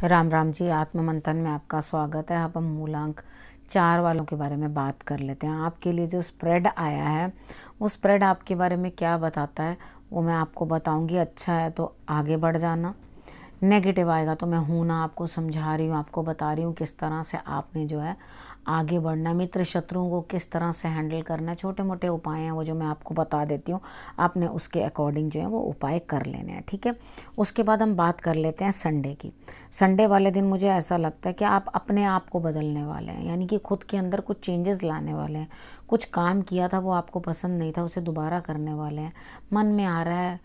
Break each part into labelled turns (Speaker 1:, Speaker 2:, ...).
Speaker 1: राम राम जी। आत्म मंथन में आपका स्वागत है। अब हम मूलांक 4 वालों के बारे में बात कर लेते हैं। आपके लिए जो स्प्रेड आया है वो स्प्रेड आपके बारे में क्या बताता है वो मैं आपको बताऊंगी। अच्छा है तो आगे बढ़ जाना, नेगेटिव आएगा तो मैं हूँ ना आपको समझा रही हूँ, आपको बता रही हूँ किस तरह से आपने जो है आगे बढ़ना, मित्र शत्रुओं को किस तरह से हैंडल करना है। छोटे मोटे उपाय हैं वो जो मैं आपको बता देती हूँ, आपने उसके अकॉर्डिंग जो है वो उपाय कर लेने हैं, ठीक है। उसके बाद हम बात कर लेते हैं संडे की। संडे वाले दिन मुझे ऐसा लगता है कि आप अपने आप को बदलने वाले हैं, यानी कि खुद के अंदर कुछ चेंजेस लाने वाले हैं। कुछ काम किया था वो आपको पसंद नहीं था, उसे दोबारा करने वाले हैं। मन में आ रहा है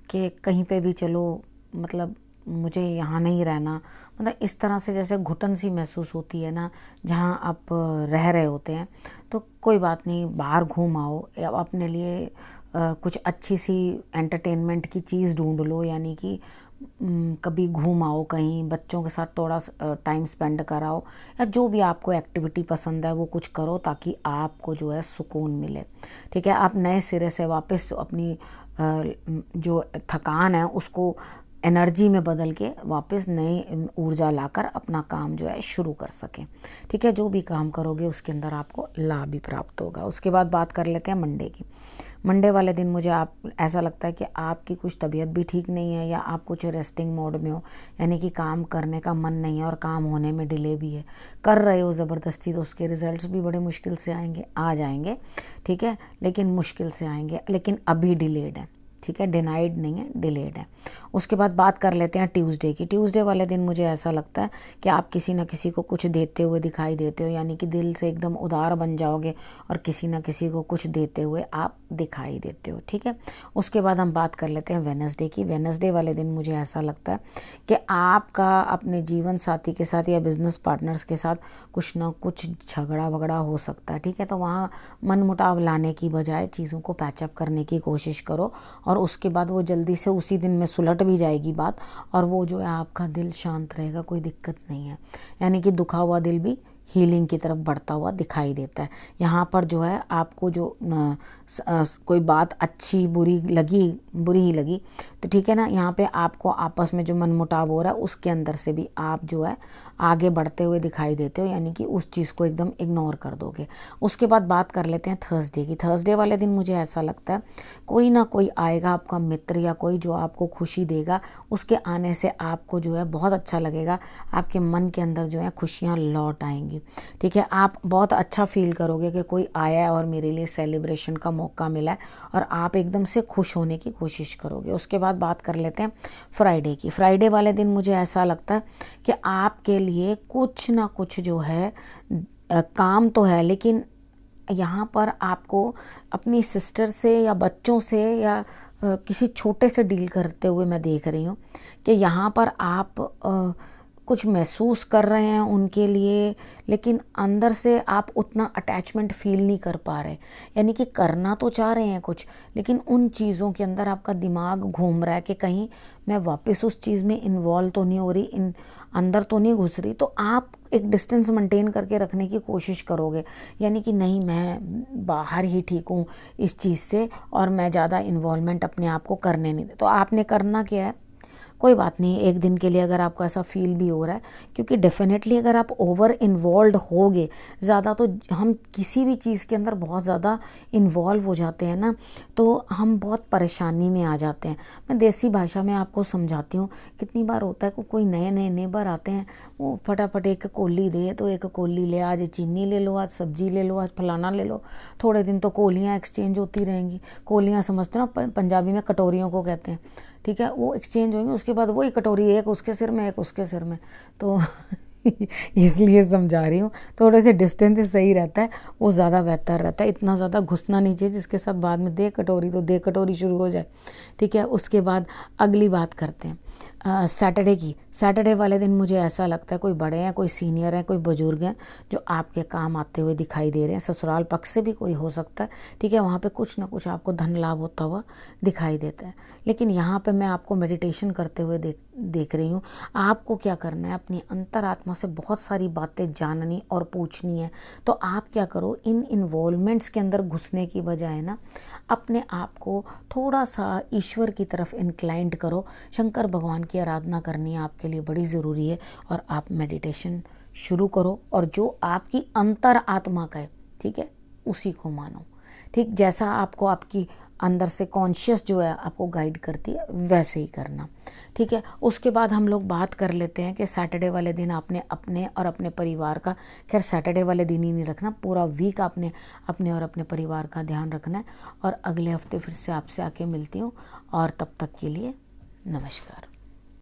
Speaker 1: कि कहीं पे भी चलो, मतलब मुझे यहाँ नहीं रहना, मतलब इस तरह से जैसे घुटन सी महसूस होती है ना जहाँ आप रह रहे होते हैं। तो कोई बात नहीं, बाहर घूम आओ, या अपने लिए कुछ अच्छी सी एंटरटेनमेंट की चीज़ ढूंढ लो, यानी कि कभी घूम आओ, कहीं बच्चों के साथ थोड़ा टाइम स्पेंड कराओ, या जो भी आपको एक्टिविटी पसंद है वो कुछ करो ताकि आपको जो है सुकून मिले, ठीक है। आप नए सिरे से वापस अपनी जो थकान है उसको एनर्जी में बदल के वापस नई ऊर्जा लाकर अपना काम जो है शुरू कर सकें, ठीक है। जो भी काम करोगे उसके अंदर आपको लाभ भी प्राप्त होगा। उसके बाद बात कर लेते हैं मंडे की। मंडे वाले दिन मुझे ऐसा लगता है कि आपकी कुछ तबीयत भी ठीक नहीं है, या आप कुछ रेस्टिंग मोड में हो, यानी कि काम करने का मन नहीं है और काम होने में डिले भी है, कर रहे हो ज़बरदस्ती, तो उसके रिजल्ट्स भी बड़े मुश्किल से आएंगे, आ जाएंगे, ठीक है, लेकिन मुश्किल से आएंगे, लेकिन अभी डिलेड है, ठीक है, डिनाइड नहीं है, डिलेड है। उसके बाद बात कर लेते हैं ट्यूसडे की। ट्यूसडे वाले दिन मुझे ऐसा लगता है कि आप किसी न किसी को कुछ देते हुए दिखाई देते हो, यानी कि दिल से एकदम उदार बन जाओगे और किसी न किसी को कुछ देते हुए आप दिखाई देते हो, ठीक है। उसके बाद हम बात कर लेते हैं वेडनेसडे की। वेडनेसडे वाले दिन मुझे ऐसा लगता है कि आपका अपने जीवन साथी के साथ या बिजनेस पार्टनर्स के साथ कुछ ना कुछ झगड़ा वगड़ा हो सकता है, ठीक है। तो वहाँ मन मुटाव लाने की बजाय चीज़ों को पैचअप करने की कोशिश करो, और उसके बाद वो जल्दी से उसी दिन में सुलट भी जाएगी बात, और वो जो है आपका दिल शांत रहेगा, कोई दिक्कत नहीं है, यानी कि दुखा हुआ दिल भी हीलिंग की तरफ बढ़ता हुआ दिखाई देता है। यहाँ पर जो है आपको जो कोई बात अच्छी बुरी लगी, बुरी ही लगी तो ठीक है ना, यहाँ पे आपको आपस में जो मनमुटाव हो रहा है उसके अंदर से भी आप जो है आगे बढ़ते हुए दिखाई देते हो, यानी कि उस चीज़ को एकदम इग्नोर कर दोगे। उसके बाद बात कर लेते हैं थर्सडे की। थर्सडे वाले दिन मुझे ऐसा लगता है कोई ना कोई आएगा आपका मित्र या कोई जो आपको खुशी देगा, उसके आने से आपको जो है बहुत अच्छा लगेगा, आपके मन के अंदर जो है खुशियाँ लौट आएंगी, ठीक है। आप बहुत अच्छा फील करोगे कि कोई आया है और मेरे लिए सेलिब्रेशन का मौका मिला है, और आप एकदम से खुश होने की कोशिश करोगे। उसके बाद बात कर लेते हैं फ्राइडे की। फ्राइडे वाले दिन मुझे ऐसा लगता है कि आपके लिए कुछ ना कुछ जो है काम तो है, लेकिन यहाँ पर आपको अपनी सिस्टर से या बच्चों से या किसी छोटे से डील करते हुए मैं देख रही हूँ कि यहाँ पर आप कुछ महसूस कर रहे हैं उनके लिए, लेकिन अंदर से आप उतना अटैचमेंट फील नहीं कर पा रहे, यानी कि करना तो चाह रहे हैं कुछ, लेकिन उन चीज़ों के अंदर आपका दिमाग घूम रहा है कि कहीं मैं वापस उस चीज़ में इन्वॉल्व तो नहीं हो रही, इन अंदर तो नहीं घुस रही। तो आप एक डिस्टेंस मेंटेन करके रखने की कोशिश करोगे, यानी कि नहीं, मैं बाहर ही ठीक हूँ इस चीज़ से और मैं ज़्यादा इन्वॉल्वमेंट अपने आप को करने नहीं दे। तो आपने करना क्या है, कोई बात नहीं, एक दिन के लिए अगर आपको ऐसा फील भी हो रहा है, क्योंकि डेफिनेटली अगर आप ओवर इन्वॉल्व होगे ज़्यादा, तो हम किसी भी चीज़ के अंदर बहुत ज़्यादा इन्वॉल्व हो जाते हैं ना, तो हम बहुत परेशानी में आ जाते हैं। मैं देसी भाषा में आपको समझाती हूँ। कितनी बार होता है कोई नए नए नेबर आते हैं, वो फटाफट एक कोली दे तो एक कोली ले, आज चीनी ले लो, आज सब्जी ले लो, आज फलाना ले लो, थोड़े दिन तो कोलियाँ एक्सचेंज होती रहेंगी। कोलियाँ समझते हो ना, पंजाबी में कटोरियों को कहते हैं, ठीक है। वो एक्सचेंज होंगे, उसके बाद वही कटोरी एक उसके सिर में एक उसके सिर में, तो इसलिए समझा रही हूँ, थोड़े से डिस्टेंस से सही रहता है, वो ज़्यादा बेहतर रहता है। इतना ज़्यादा घुसना नहीं चाहिए जिसके साथ बाद में दे कटोरी तो दे कटोरी शुरू हो जाए, ठीक है। उसके बाद अगली बात करते हैं सैटरडे की। सैटरडे वाले दिन मुझे ऐसा लगता है कोई बड़े हैं, कोई सीनियर हैं, कोई बुजुर्ग हैं जो आपके काम आते हुए दिखाई दे रहे हैं। ससुराल पक्ष से भी कोई हो सकता है, ठीक है। वहाँ पे कुछ ना कुछ आपको धन लाभ होता हुआ दिखाई देता है, लेकिन यहाँ पे मैं आपको मेडिटेशन करते हुए देख रही हूँ। आपको क्या करना है, अपनी अंतरात्मा से बहुत सारी बातें जाननी और पूछनी है। तो आप क्या करो, इन इन्वॉल्वमेंट्स के अंदर घुसने की बजाय ना अपने आप को थोड़ा सा ईश्वर की तरफ इंक्लाइंड करो, शंकर भगवान की आराधना करनी है आपके लिए बड़ी ज़रूरी है। और आप मेडिटेशन शुरू करो और जो आपकी अंतर आत्मा का है, ठीक है, उसी को मानो। ठीक, जैसा आपको आपकी अंदर से कॉन्शियस जो है आपको गाइड करती है वैसे ही करना। ठीक है, उसके बाद हम लोग बात कर लेते हैं कि सैटरडे वाले दिन आपने अपने और अपने परिवार का, खैर सैटरडे वाले दिन ही नहीं रखना, पूरा वीक आपने अपने और अपने परिवार का ध्यान रखना है। और अगले हफ्ते फिर से आपसे आके मिलती हूँ, और तब तक के लिए नमस्कार।